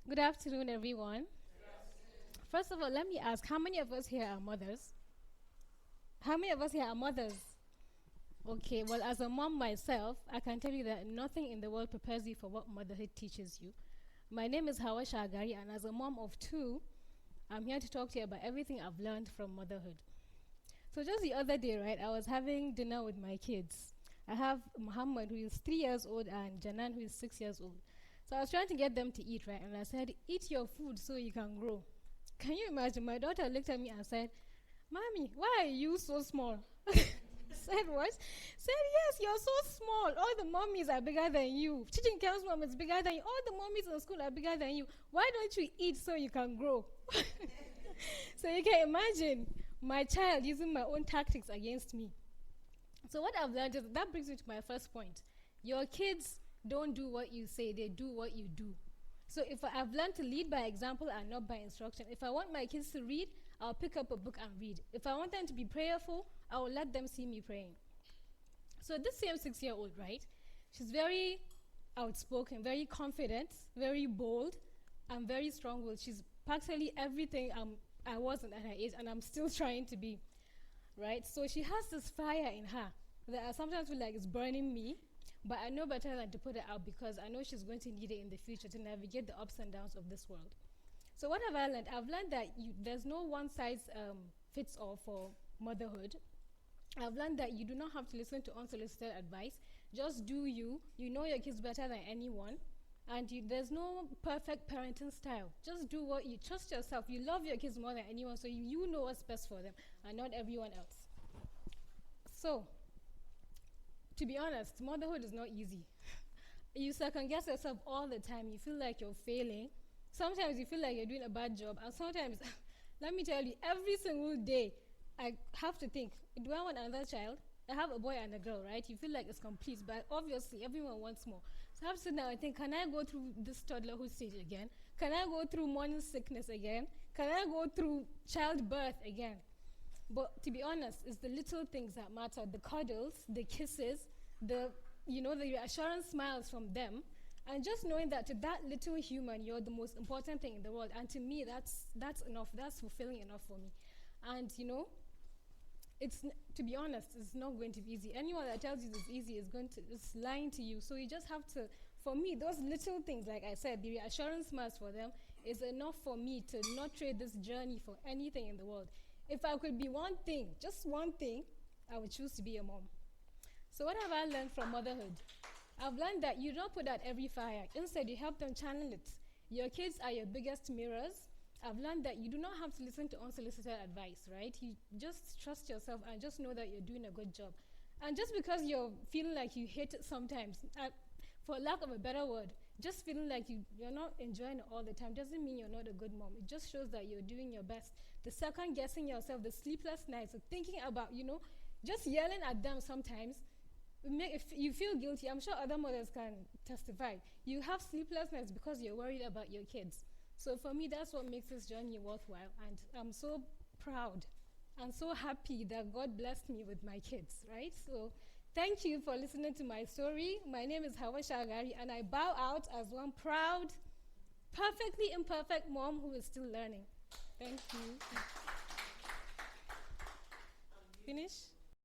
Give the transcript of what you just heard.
Good afternoon, everyone. First of all, let me ask, how many of us here are mothers? How many of us here are mothers? Okay, well, as a mom myself, I can tell you that nothing in the world prepares you for what motherhood teaches you. My name is Hauwa Shagari, and as a mom of two, I'm here to talk to you about everything I've learned from motherhood. So just the other day, right, I was having dinner with my kids. I have Muhammad, who is 3 years old, and Janan, who is 6 years old. So I was trying to get them to eat, right? And I said, eat your food so you can grow. Can you imagine? My daughter looked at me and said, Mommy, why are you so small? Said what? Said, yes, you're so small. All the mommies are bigger than you. Teaching Kel's mom is bigger than you. All the mommies in school are bigger than you. Why don't you eat so you can grow? So you can imagine my child using my own tactics against me. So what I've learned is that brings me to my first point. Your kids don't do what you say, they do what you do. So if I've learned to lead by example and not by instruction. If I want my kids to read, I'll pick up a book and read. If I want them to be prayerful, I will let them see me praying. So this same 6-year-old, right? She's very outspoken, very confident, very bold, and very strong-willed. She's practically everything I wasn't at her age, and I'm still trying to be, right? So she has this fire in her that I sometimes feel like it's burning me, but I know better than to put it out because I know she's going to need it in the future to navigate the ups and downs of this world. So what have I learned? I've learned that there's no one size fits all for motherhood. I've learned that you do not have to listen to unsolicited advice. Just do you. You know your kids better than anyone. And there's no perfect parenting style. Just do what you trust yourself. You love your kids more than anyone, so you know what's best for them and not everyone else. So, to be honest, motherhood is not easy. You second guess yourself all the time. You feel like you're failing. Sometimes you feel like you're doing a bad job, and sometimes, let me tell you, every single day, I have to think, do I want another child? I have a boy and a girl, right? You feel like it's complete, but obviously everyone wants more. So I have to sit down and think, can I go through this toddlerhood stage again? Can I go through morning sickness again? Can I go through childbirth again? But to be honest, it's the little things that matter, the cuddles, the kisses, the reassurance smiles from them, and just knowing that to that little human, you're the most important thing in the world. And to me, that's enough. That's fulfilling enough for me. And to be honest, it's not going to be easy. Anyone that tells you it's easy is lying to you. So you just have to. For me, those little things, like I said, the reassurance smiles for them is enough for me to not trade this journey for anything in the world. If I could be one thing, just one thing, I would choose to be a mom. So what have I learned from motherhood? I've learned that you don't put out every fire. Instead, you help them channel it. Your kids are your biggest mirrors. I've learned that you do not have to listen to unsolicited advice, right? You just trust yourself and just know that you're doing a good job. And just because you're feeling like you hate it sometimes, for lack of a better word, just feeling like you're not enjoying it all the time doesn't mean you're not a good mom. It just shows that you're doing your best. The second guessing yourself, the sleepless nights, the thinking about, just yelling at them sometimes, if you feel guilty. I'm sure other mothers can testify. You have sleepless nights because you're worried about your kids. So for me, that's what makes this journey worthwhile. And I'm so proud and so happy that God blessed me with my kids, right? So thank you for listening to my story. My name is Hauwa Shagari, and I bow out as one proud, perfectly imperfect mom who is still learning. Thank you. Finish?